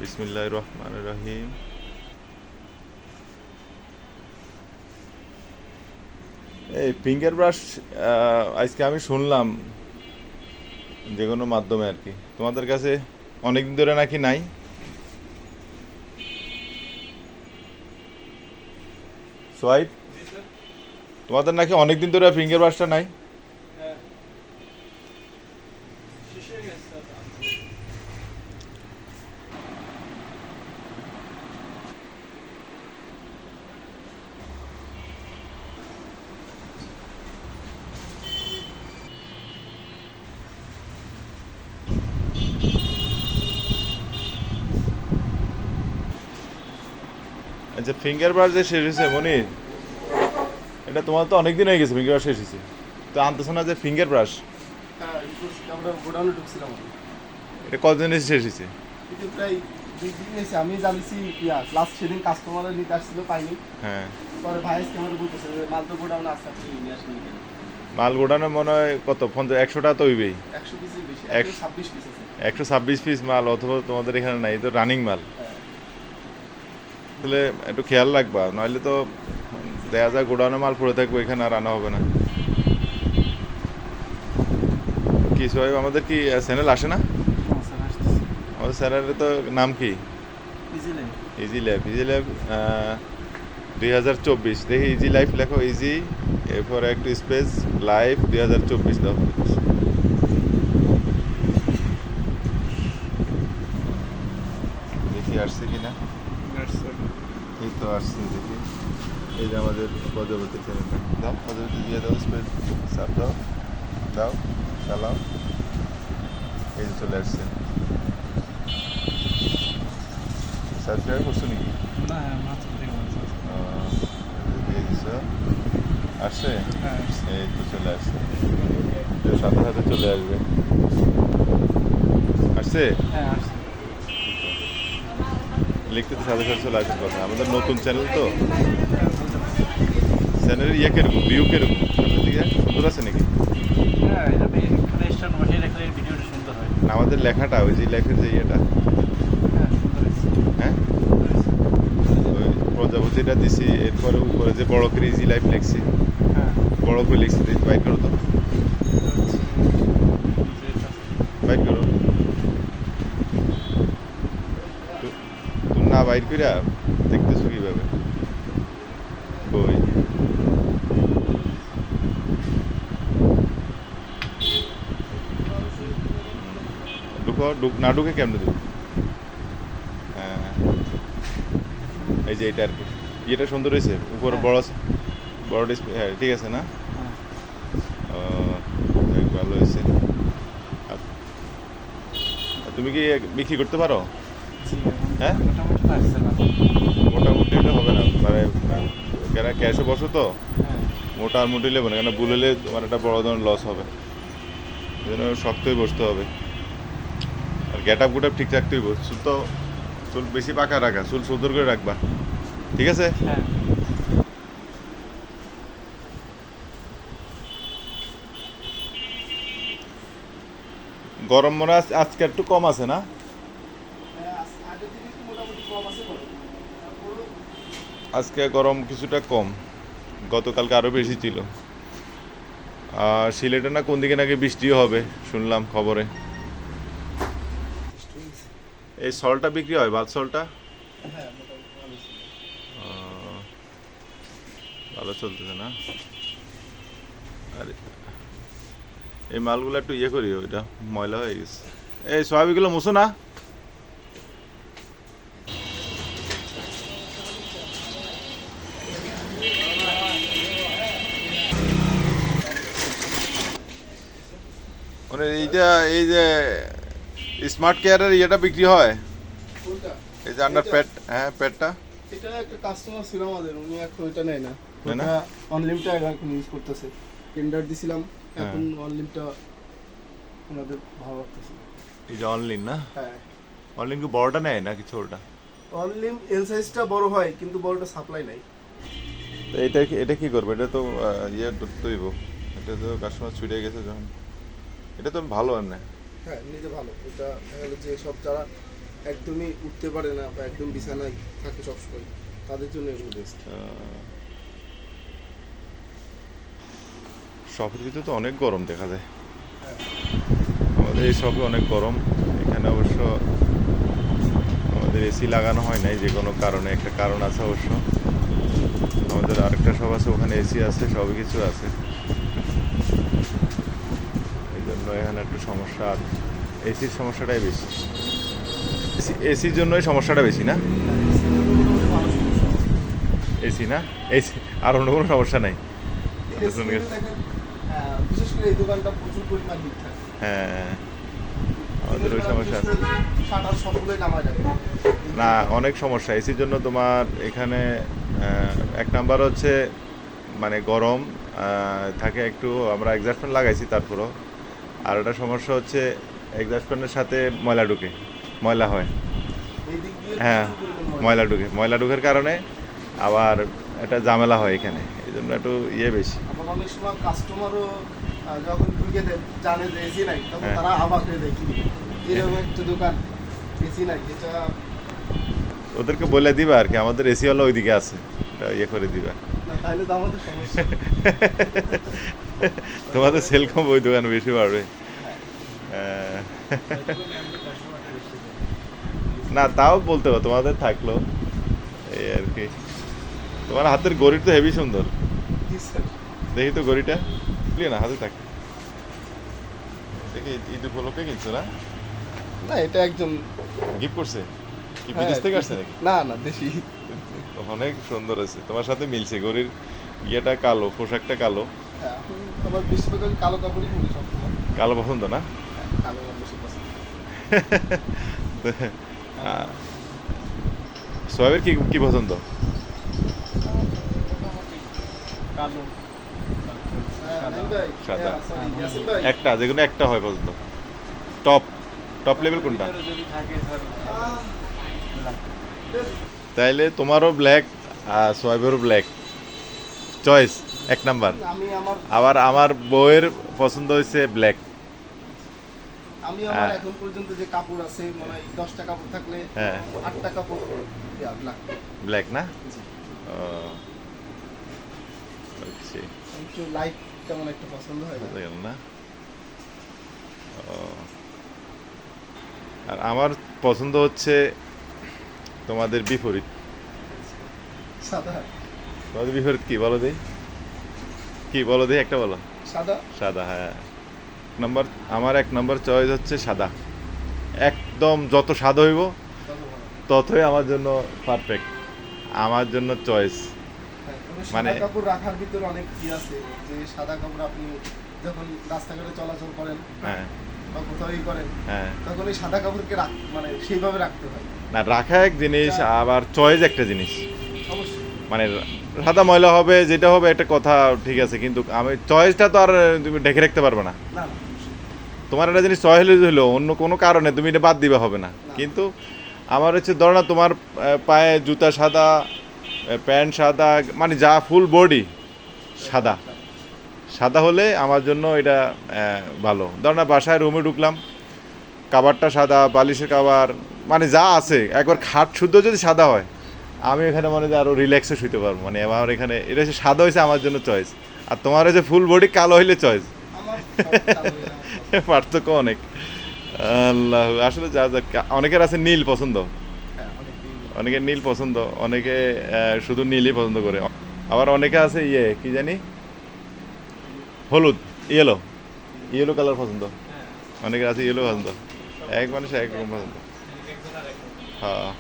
বিসমিল্লাহির রহমানির রহিম। এই ফিঙ্গার ব্রাশ আজকে আমি শুনলাম যে কোনো মাধ্যমে আর কি, তোমাদের কাছে অনেক দিন ধরে নাকি নাই। সোয়াইপ, তোমাদের নাকি অনেক দিন ধরে ফিঙ্গার ব্রাশটা নাই। আচ্ছা, ফিঙ্গার ব্রাশ যে শেষ হয়েছে মনির, এটা তোমার তো অনেক দিন হয়ে গেছে ফিঙ্গার ব্রাশ শেষ হয়েছে, তো আনতেছো না যে ফিঙ্গার ব্রাশ? আমরা গোডাউনে ঢুকছিলাম। এটা কতদিন এসে শেষ হয়েছে? কিন্তু প্রায় 2 দিন এসে আমি জানিছি লাস্ট সেদিন কাস্টমাররা নিতে আসছিল, পাইনি। হ্যাঁ, পরে ভাই ক্যামেরা বলতেছে যে মাল তো গোডাউনে আসছে, আপনি নিয়ে আসেন কেন? মাল গোডানো মনে হয় কত 100টা তো হইবেই। 100 পিসের বেশি, এক- 126 পিস আছে। 126 পিস মাল, অথবা তোমাদের এখানে নাই, তো রানিং মাল। হ্যাঁ। তাহলে একটু খেয়াল রাখবা, নইলে তো দেখা যায় গোডাউনে মাল পড়ে থাকবে, এখানে আর আনা হবে না। কি সোহেব, আমাদের কি চ্যানেল আসে না? আমাদের চ্যানেলের তো নাম কি? Easy lab. ইজি ল্যাব 2024, দেখি ইজি লাইফ লেখো, ইজি এরপর একটু স্পেস লাইভ 2024 দাও। দেখি আসছে কিনা। এই তো আসছে, দেখি। এই যে আমাদের প্রজাপতি চ্যানেলটা, দাও প্রজাপতি দিয়ে দাও, স্পেস সাপ দাও, দাও চালাও, এই যে চলে আসছে। সাবস্ক্রাইব করছো নাকি? দিয়ে দিছ, আসছে। এই তো চলে আসছে, সাথে সাথে চলে আসবে। আসছে, লিখতে তো সাথে সাথে চলে আসার কথা। আমাদের নতুন চ্যানেল তো, চ্যানেলের ইয়ে কিরকম, ভিউ কিরকম আপনার দিকে, সুন্দর আছে নাকি? না, আমাদের লেখাটা, ওই যে লেখার যে ইয়েটা, হ্যাঁ ওই প্রজাপতিটা দিছি, এরপরে উপরে যে বড় করে ইজি লাইফ লিখছি, বড় করে লিখছি, দেখি বাইক করো তো, বাইক করো। তুমি না বাইর কইরা দেখতেছো কিভাবে? বই ঢুকো, না ঢুকে কেমনে দেবো? হ্যাঁ, এই যে এটা আর কি, ইয়েটা সুন্দর হয়েছে, উপরে বড় বড় ডিসপ্লে, হ্যাঁ ঠিক আছে না? ও, যাক, ভালো হয়েছে। আর তুমি কি বিক্রি করতে পারো? হ্যাঁ, মোটামুটি হলে হবে না, মানে কেন ক্যাশে বসো তো, মোটামুটি নেবো না, কেন ভুল হলে তোমার একটা বড় ধরনের লস হবে। এই জন্য শক্তই বসতে হবে, আর গেট আপ গুট আপ ঠিক রাখতে হইব। চুল তো, চুল বেশি পাকা রাখা, চুল সুন্দর করে রাখবা, ঠিক আছে? গরম মনে হয় আজকে একটু কম আছে না? আগের দিকে একটু মোটামুটি কম আছে বলে। তারপরেও আজকে গরম কিছুটা কম, গতকালকে আরও বেশি ছিল। আর সিলেটে না কোন দিকে নাকি বৃষ্টিও হবে শুনলাম খবরে। এই সলটা বিক্রি হয়, বাদ সলটা হ্যাঁ, মোটামুটি ভালো ছিল। ভালো চলতেছে না? আর এই মালগুলো একটু ইয়ে করি, ওইটা ময়লা হয়ে গেছে। এই সোয়াবিগুলো মুছো না। মানে এইটা, এই যে স্মার্ট কেয়ারের ইয়েটা বিক্রি হয়, কোনটা? এই যে আন্ডার প্যাড, হ্যাঁ প্যাডটা। এটা একটা কাস্টমার ছিল আমাদের, উনি এখন এটা নেয় না। নেয় না? ওটা অনলিমিটেড এখন ইউজ করতেছে। টেন্ডার দিছিলাম, হ্যাঁ। এখন অনলিমিটেড ওনাদের ভালো লাগতেছে। এই যে অনলাইন না, হ্যাঁ, অনলাইন কি বড়টা নেয় নাকি ছোটটা? অনলিম এল সাইজটা বড় হয়, কিন্তু বড়টা সাপ্লাই নাই। তো এটা কি করবে? এটা তো ইয়ে ধরতেইব, এটা তো কাস্টমার ছুটে গেছে যখন, এটা তো ভালো এমনি। হ্যাঁ, নিজে ভালো। এটা দেখা গেলো যে সব যারা একদমই উঠতে পারে না বা একদম বিছানায় থাকে সবসময়, তাদের জন্য এগুলো বেস্ট। শপের ভিতরে তো অনেক গরম দেখা যায়, আমাদের এই শপে অনেক গরম। এখানে অবশ্য আমাদের এসি লাগানো হয় নাই, যে কোনো কারণে, একটা কারণ আছে অবশ্য। আমাদের আরেকটা শপ আছে, ওখানে এসি আছে, সবই কিছু আছে, এই জন্য এখানে একটু সমস্যা। আর এসির সমস্যাটাই বেশি, এসির জন্যই সমস্যাটা বেশি না? এসি না, এসি আর অন্য কোনো সমস্যা নাই। বিশেষ করে এই দোকানটা প্রচুর পরিমাণ হিট থাকে। হ্যাঁ, আমাদের ওই সমস্যা আছে। শাটার সবগুলোই নামায় যাবে না, অনেক সমস্যা এসির জন্য। তোমার এখানে এক নাম্বার হচ্ছে মানে গরম থাকে একটু, আমরা এক্সস্ট ফ্যান লাগাইছি তারপরও। আর একটা সমস্যা হচ্ছে এক্সস্ট ফ্যানের সাথে ময়লা ঢুকে, ময়লা হয়। এই দিক দিয়ে হ্যাঁ, প্রচুর পরিমাণ ময়লা ঢুকের কারণে আবার একটা ঝামেলা হয় এখানে, এই জন্য একটু বেশি। আবার অনেক সময় কাস্টমারও যখন ঢুকে জানে যে এসি নাই, তখন হ্যাঁ। তারা অবাক হয়ে যায়, কি এরকম একটা দোকান এসি নাই, এটা ওদেরকে বলে দিবা আর কি, আমাদের এসি হলো ওইদিকে আছে, এটা করে দিবা। না, তাহলে তো আমাদের সমস্যা। তোমাদের সেল কম, ওই দোকানে বেশি বাড়বে। না, তাও বলতে হবে, তোমাদের থাকলো এই আর কি। তোমার হাতের ঘড়িটা তো হেভি সুন্দর, জি স্যার। দেখি তো ঘড়িটা, বুঝলি না, হাতে থাকে দেখি। ঈদ উপলক্ষে কিনছো না? না, এটা একজন গিফট করছে কি, হ্যাঁ, বিদেশ থেকে আসছে নাকি? না না, দেশি। অনেক সুন্দর আছে, তোমার সাথে মিলছে। ঘড়ির ইয়েটা কালো, পোশাকটা কালো। হ্যাঁ, আমি আমার বেশিরভাগ আমি কালো কাপড়ই পরি সবসময়। কালো পছন্দ না? হ্যাঁ, কালো আমার বেশি পছন্দ। সোহেবের কি কি পছন্দ? কালো। হ্যাঁ, নাইম ভাই, সাদা। হ্যাঁ, sorry, ইয়াসিন ভাই। একটা, যে কোনো একটা হয় পছন্দ। টপ টপ লেভেল কোনটা? আহ, তাইলে তোমারও ব্ল্যাক আর সোহেবেরও ব্ল্যাক চয়েস, এক নাম্বার। আমি আমার আবার আমার বউয়ের পছন্দ হয়েছে ব্ল্যাক। আমি আমার এখন পর্যন্ত যে কাপড় আছে, মনে হয় 10টা কাপড় থাকলে হ্যাঁ। 8টা কাপড় লাগবে। ব্ল্যাক না? জি। ও, আচ্ছা, একটু লাইট তেমন একটা পছন্দ হয় না। বুঝা গেল না? ও, আর আমার পছন্দ হচ্ছে তোমাদের বিপরীত। সাদা। তোমাদের বিপরীত কি বলো দেই, কি বলো দেই, একটা বলো। সাদা। সাদা, হ্যাঁ। নাম্বার, আমার এক নাম্বার চয়েস হচ্ছে সাদা। একদম যত সাদা হইব তত ভালো। ততই আমার জন্য পারফেক্ট, আমার জন্য চয়েস। হ্যাঁ, তবে মানে- সাদা কাপড় রাখার ভিতরে অনেক কি আছে, যে সাদা কাপড় আপনি যখন রাস্তাঘাটে চলাচল করেন হ্যাঁ বা কোথাওই করেন, হ্যাঁ, তখন এই সাদা কাপড়কে মানে সেইভাবে রাখতে হয়। না রাখা এক জিনিস, আবার চয়েস একটা জিনিস। অবশ্যই। মানে সাদা ময়লা হবে, যেটা হবে একটা কথা ঠিক আছে, কিন্তু আমি চয়েসটা তো আর তুমি ঢেকে রাখতে পারবে না। না না, অবশ্যই। তোমার একটা জিনিস চয়েস হলো অন্য কোনো কারণে তুমি এটা বাদ দিবা হবে না, কিন্তু আমার হচ্ছে ধরো না, তোমার পায়ে জুতা সাদা, প্যান্ট সাদা, মানে যা ফুল বডি সাদা, সাদা হলে আমার জন্য এটা ভালো। ধরো না, বাসায় রুমে ঢুকলাম, কাভারটা সাদা, বালিশের কাভার, মানে যা আছে একবার খাট শুদ্ধ যদি সাদা হয়, আমি এখানে মানে আরও রিল্যাক্সে শুতে পারবো। মানে আমার এখানে এটা হচ্ছে সাদা হয়েছে আমার জন্য চয়েস, আর তোমার হচ্ছে ফুল বডি কালো হইলে চয়েস। আমার সব কালো হয়ে আমার পার্থক্য অনেক। আল্লাহ, আসলে যা যা অনেকের আছে নীল পছন্দ, হ্যাঁ, অনেক দিন। অনেকের নীল পছন্দ, অনেকে শুধু নীলই পছন্দ করে। আবার অনেকে আছে কি জানি, হলুদ, ইয়েলো, ইয়েলো কালার পছন্দ। অনেকের আছে ইয়েলো পছন্দ, এক মানুষ এক রকম পছন্দ। হ্যাঁ।